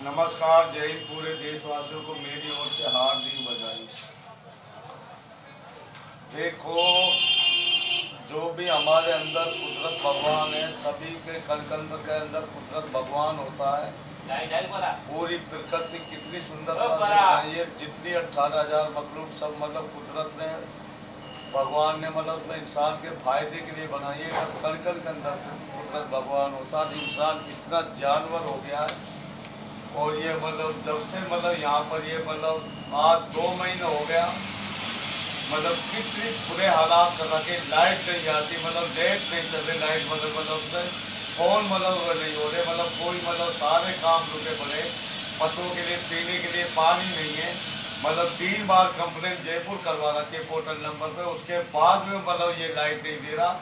नमस्कार, जय हिंद। पूरे देशवासियों को मेरी ओर से हार्दिक बधाई। देखो, जो भी हमारे अंदर कुदरत भगवान है, सभी के कलकंद के अंदर कुदरत भगवान होता है। पूरी प्रकृति कितनी सुंदर है, जितनी 18,000 मखलूक सब मतलब कुदरत ने, भगवान ने मतलब उसमें इंसान के फायदे के लिए बनाई है। कलकंद के अंदर कुदरत भगवान होता है। इंसान इतना जानवर हो गया है। और ये मतलब जब से मतलब यहाँ पर ये मतलब आज 2 महीने हो गया, मतलब कितनी बुरे हालात कर रखे। लाइट नहीं आती, मतलब नेट नहीं चल रहे, लाइट मतलब से फोन मतलब नहीं हो रहे, मतलब कोई मतलब सारे काम रुके पड़े। पशुओं के लिए पीने के लिए पानी नहीं है। मतलब 3 बार कंप्लेंट जयपुर करवा रखी पोर्टल नंबर पे, उसके बाद में मतलब ये लाइट नहीं दे रहा।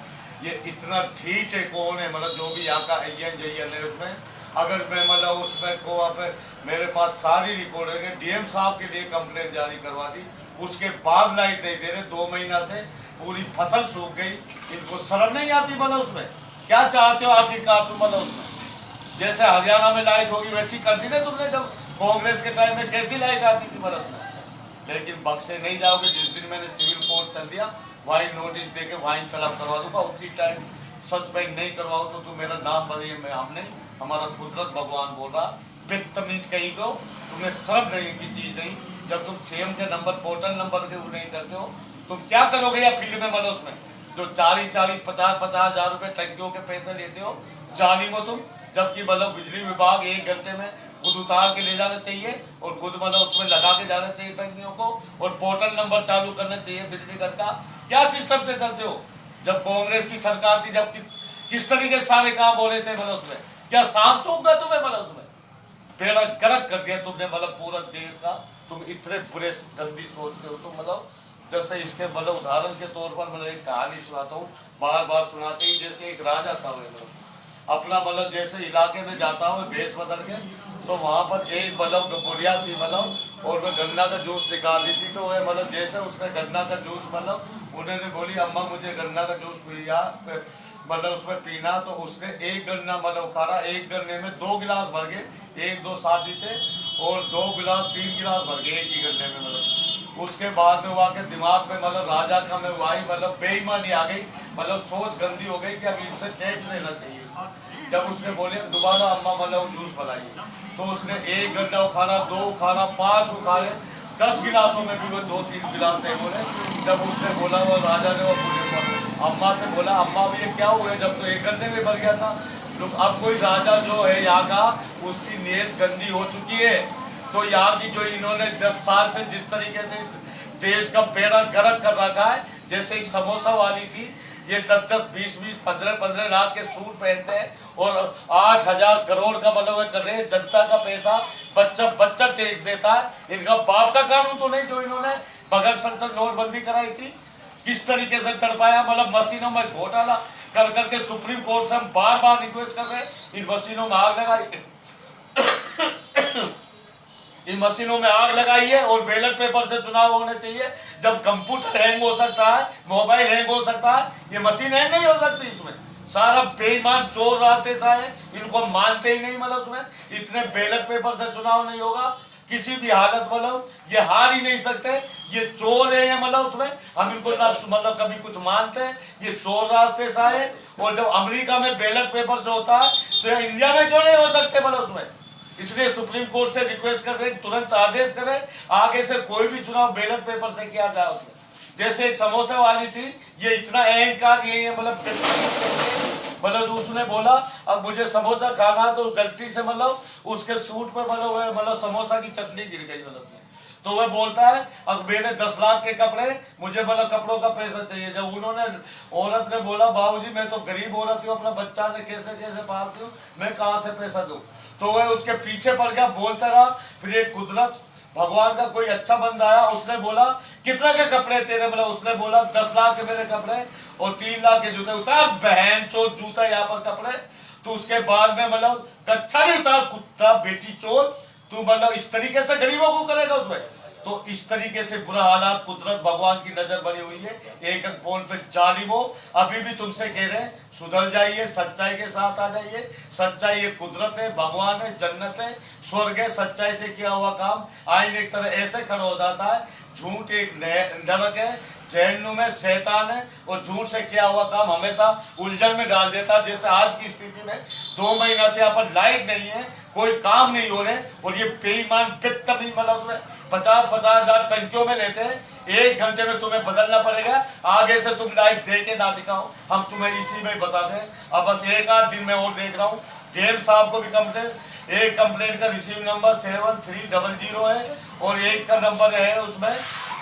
ये इतना ठीक है कौन है, मतलब जो भी यहाँ का जयन है उसमें, अगर मैं मतलब उसमें को आप मेरे पास सारी रिकॉर्ड है। डीएम साहब के लिए कंप्लेंट जारी करवा दी, उसके बाद लाइट नहीं दे रहे। 2 महीना से पूरी फसल सूख गई। इनको शर्म नहीं आती? मतलब उसमें क्या चाहते हो आखिरकार तुम? मतलब उसमें जैसे हरियाणा में लाइट होगी वैसी कर दी ना तुमने, जब कांग्रेस के टाइम में कैसी लाइट आती थी? मतलब उसमें लेकिन बक्से नहीं जाओगे। जिस दिन मैंने सिविल कोर्ट चल दिया, वहीं नोटिस दे के वहीं तलब करवा दूंगा। उसी टाइम सस्पेंड नहीं करवाओ तो तुम मेरा नाम बदलिए। मैं हम नहीं, हमारा कुदरत भगवान बोल रहा। बेतमीज कहीं को, तुम्हें शर्म नहीं की चीज नहीं। जब तुम सीएम के नंबर पोर्टल नंबर के वो नहीं करते हो, तुम क्या करोगे या फील्ड में? मतलब उसमें जो 40-40, 50-50 हजार रुपए टंकियों के पैसे लेते हो, जालिम हो तुम। जबकि मतलब बिजली विभाग 1 घंटे में खुद उतार के ले जाना चाहिए और खुद मतलब उसमें लगा के जाना चाहिए टंकियों को, और पोर्टल नंबर चालू करना चाहिए बिजली घर का। क्या सिस्टम से चलते हो? जब कांग्रेस की सरकार थी, जब किस तरीके से सारे काम हो रहे थे? मतलब उसमें क्या सांप सूख गए तुम्हें? मतलब उसमें बेड़ा गर्क कर दिया तुमने मतलब पूरा देश का। तुम इतने बुरे गंदी सोचते हो। तुम मतलब जैसे इसके मतलब उदाहरण के तौर पर मतलब एक कहानी सुनाता हूँ, बार बार सुनाते ही। जैसे एक राजा था, वो अपना मतलब जैसे इलाके में जाता हूँ भेष बदल के, तो वहाँ पर एक मतलब बुढ़िया थी मतलब, और वह गन्ना का जूस निकाल दी थी। तो वह मतलब जैसे उसने गन्ना का जूस मतलब उन्होंने बोली, अम्मा मुझे गन्ना का जूस पिया मतलब उसमें पीना। तो उसने एक गन्ना मतलब उखाड़ा, एक गन्ने में 2 गिलास भर गए, 1-2 साथी थे, और 2 गिलास 3 गिलास भर गए एक ही गन्ने में। मतलब उसके बाद में वहाँ के दिमाग में मतलब राजा का में वही मतलब बेईमानी आ गई, मतलब सोच गंदी हो गई कि अब इनसे टैक्स लेना चाहिए। जब उसने बोले दोबारा अम्मा मतलब जूस बनाइए, तो उसने 1 गन्ना उखाड़ा, 2 उखाड़ा, 5 उखाड़े, 10 गिलासों में भी वो 2-3 गिलास नहीं बोले। जब उसने बोला, वो राजा ने वो अम्मा से बोला, अम्मा अब ये क्या हुआ? जब तो 1 गन्ने में भर गया था। लोग अब कोई राजा जो है यहाँ का, उसकी नीयत गंदी हो चुकी है। तो यहाँ की जो इन्होंने 10 साल से जिस तरीके से देश का बेड़ा गर्क कर रखा है, जैसे एक समोसा वाली थी, ये 10-10, 20-20, 15-15 लाख के सूट पहनते हैं और 8,000 करोड़ का मतलब कर रहे हैं। जनता का पैसा बच्चा बच्चा टैक्स देता है। इनका बाप का कानून तो नहीं जो इन्होंने बगैर संसद नोटबंदी कराई थी। किस तरीके से तड़पाया, मतलब मशीनों में घोटाला कर करके सुप्रीम कोर्ट से हम बार बार रिक्वेस्ट कर रहे हैं, इन मशीनों में आग लगाई इन मशीनों में आग लगाई है। और बैलेट पेपर से चुनाव होने चाहिए। जब कंप्यूटर हैंग हो सकता है, मोबाइल हैंग हो सकता है, ये मशीन हैंग नहीं हो सकती। इसमें सारा बेईमान चोर रास्ते से आए, इनको मानते ही नहीं। मतलब उसमें इतने बैलेट पेपर से चुनाव नहीं होगा किसी भी हालत। मतलब ये हार ही नहीं सकते, ये चोर है। ये मतलब उसमें हम इनको ना मतलब कभी कुछ मानते हैं, ये चोर रास्ते से आए। और जब अमेरिका में बैलेट पेपर से होता है, तो इंडिया में क्यों नहीं हो सकते? मतलब उसमें इसलिए सुप्रीम कोर्ट से रिक्वेस्ट कर रहे हैं, तुरंत आदेश करें, आगे से कोई भी चुनाव बैलेट पेपर से किया जाए। उसमें जैसे एक समोसा वाली थी, ये इतना अहंकार ये मतलब उसने बोला अब मुझे समोसा खाना, तो गलती से मतलब उसके सूट पे मतलब समोसा की चटनी गिर गई। मतलब तो वह बोलता है अब मेरे 10 लाख के कपड़े, मुझे मतलब कपड़ों का पैसा चाहिए। जब उन्होंने औरत ने बोला, बाबूजी मैं तो गरीब औरत हूँ, अपना बच्चा ने कैसे कैसे पालती हूँ, मैं कहाँ से पैसा दूँ? तो वह उसके पीछे पड़ गया, बोलता रहा। फिर एक कुदरत भगवान का कोई अच्छा बंदा आया, उसने बोला कितना के कपड़े तेरे? मतलब उसने बोला 10 लाख के मेरे कपड़े और 3 लाख के जूते। उतार बहन चोर जूता यहाँ पर कपड़े। तो उसके बाद में मतलब कच्छा नहीं उतार, कुत्ता बेटी चोर। तू मतलब इस तरीके से गरीबों को करेगा उसमें? तो इस तरीके से बुरा हालात कुदरत भगवान की नजर बनी हुई है। एक एक बोल पे जालिमो, अभी भी तुमसे कह रहे हैं सुधर जाइए, सच्चाई के साथ आ जाइए। सच्चाई ये कुदरत है, भगवान है, जन्नत है, स्वर्ग है। सच्चाई से किया हुआ काम आईने एक तरह ऐसे खड़ा हो जाता है। झूठ एक नरक है, जहन्नुम में शैतान है, और झूठ से किया हुआ काम हमेशा उलझन में डाल देता है। जैसे आज की स्थिति में 2 महीना से यहाँ पर लाइट नहीं है, कोई काम नहीं हो रहे, और ये बेईमान बेतमीज मतलब उसमें 50-50 हजार टंकियों में लेते हैं। 1 घंटे में तुम्हें बदलना पड़ेगा। आगे से तुम लाइट दे के ना दिखाओ, हम तुम्हें इसी में बता दें। अब बस 1 आध दिन में और देख रहा हूँ। डीएम साहब को भी कंप्लेन, एक कंप्लेन का रिसीव नंबर 7300 है, और एक का नंबर है उसमें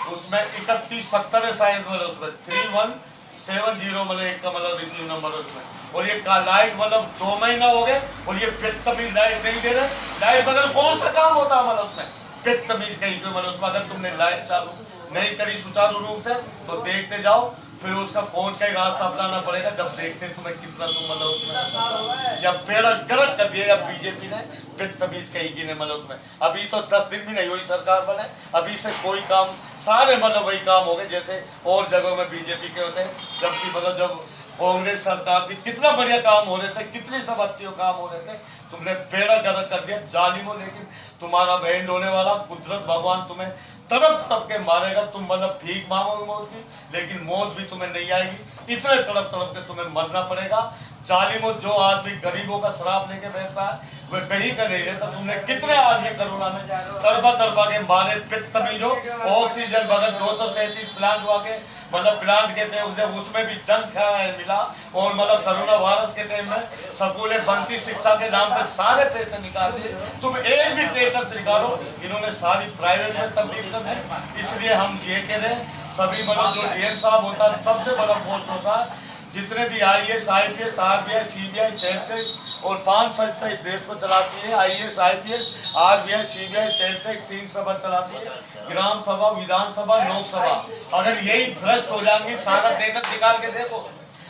3170 है शायद, मतलब उसमें 3170 मतलब एक का मतलब रिसीव नंबर है उसमें। और ये लाइट मतलब 2 महीना हो गए, और ये बेतमीज लाइट नहीं दे रहे। लाइट बगैर कौन सा काम होता है मतलब उसमें, बेतमीज कहीं क्यों मतलब उसमें। अगर तुमने लाइट चालू नहीं करी सुचारू रूप से तो देखते जाओ, फिर उसका कोर्ट का ही रास्ता अपनाना पड़ेगा। जब देखते तुम्हें कितना तुम मतलब उसमें या पेड़ गलत कर दिया बीजेपी ने, बेतमीज कहीं की ने मतलब उसमें। अभी तो 10 दिन भी नहीं हुई सरकार बने, अभी से कोई काम सारे मतलब वही काम हो गए जैसे और जगहों में बीजेपी के होते हैं। जबकि मतलब जब कांग्रेस सरकार थी कितना बढ़िया काम हो रहे थे, कितने सब अच्छे काम हो रहे थे। तुमने बेड़ा गर्क कर दिया जालिमो। लेकिन तुम्हारा बैंड होने वाला कुदरत भगवान तुम्हें तड़प तड़प के मारेगा। तुम मतलब भीख मांगोगे मौत की, लेकिन मौत भी तुम्हें नहीं आएगी। इतने तड़प तड़प के तुम्हें मरना पड़ेगा। जालिमो, जो आदमी गरीबों का श्राप लेके बैठता है वह कहीं का नहीं रहता। तुमने कितने आदमी कोरोना में तड़पा तड़पा के मारे, पितमीजो। ऑक्सीजन बगैर 237 प्लांट हुआ के मतलब प्लांट के थे उसमें भी जंग मिला। और मतलब कोरोना वायरस के टाइम में स्कूलें बंद थी, शिक्षा के नाम पे सारे पैसे निकाल दिए। तुम एक भी थिएटर से निकालो, इन्होंने सारी प्राइवेट में तब्दील कर दी। इसलिए हम ये कह रहे हैं सभी मतलब जो डीएम साहब होता है सबसे बड़ा पोस्ट होता है, जितने भी IAS IPS RBI CBI सेंटेक्स और 5 संस्था इस देश को चलाती है। IAS IPS RBI CBI सेंटेक्स 3 सभा चलाती है, ग्राम सभा, विधानसभा, लोकसभा। अगर यही भ्रष्ट हो जाएंगे, सारा डेटा निकाल के देखो,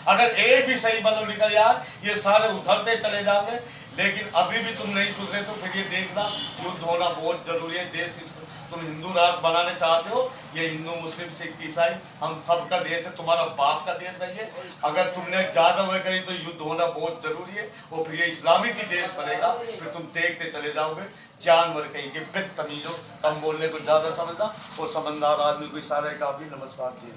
अगर एक भी सही मतलब निकल यार, ये सारे उधरते चले जाएंगे। लेकिन अभी भी तुम नहीं सुधरे तो फिर ये देखना युद्ध होना बहुत जरूरी है। देश तुम हिंदू राष्ट्र बनाने चाहते हो, ये हिंदू मुस्लिम सिख ईसाई हम सबका देश है, तुम्हारा बाप का देश नहीं है। अगर तुमने ज्यादा वह करी तो युद्ध होना बहुत जरूरी है, और फिर ये इस्लामिक ही देश बनेगा। फिर तुम देखते चले जाओगे जानवर कहीं के बेतमीजो। कम बोलने को ज्यादा समझना और समझदार आदमी को इशारे का भी नमस्कार दिए।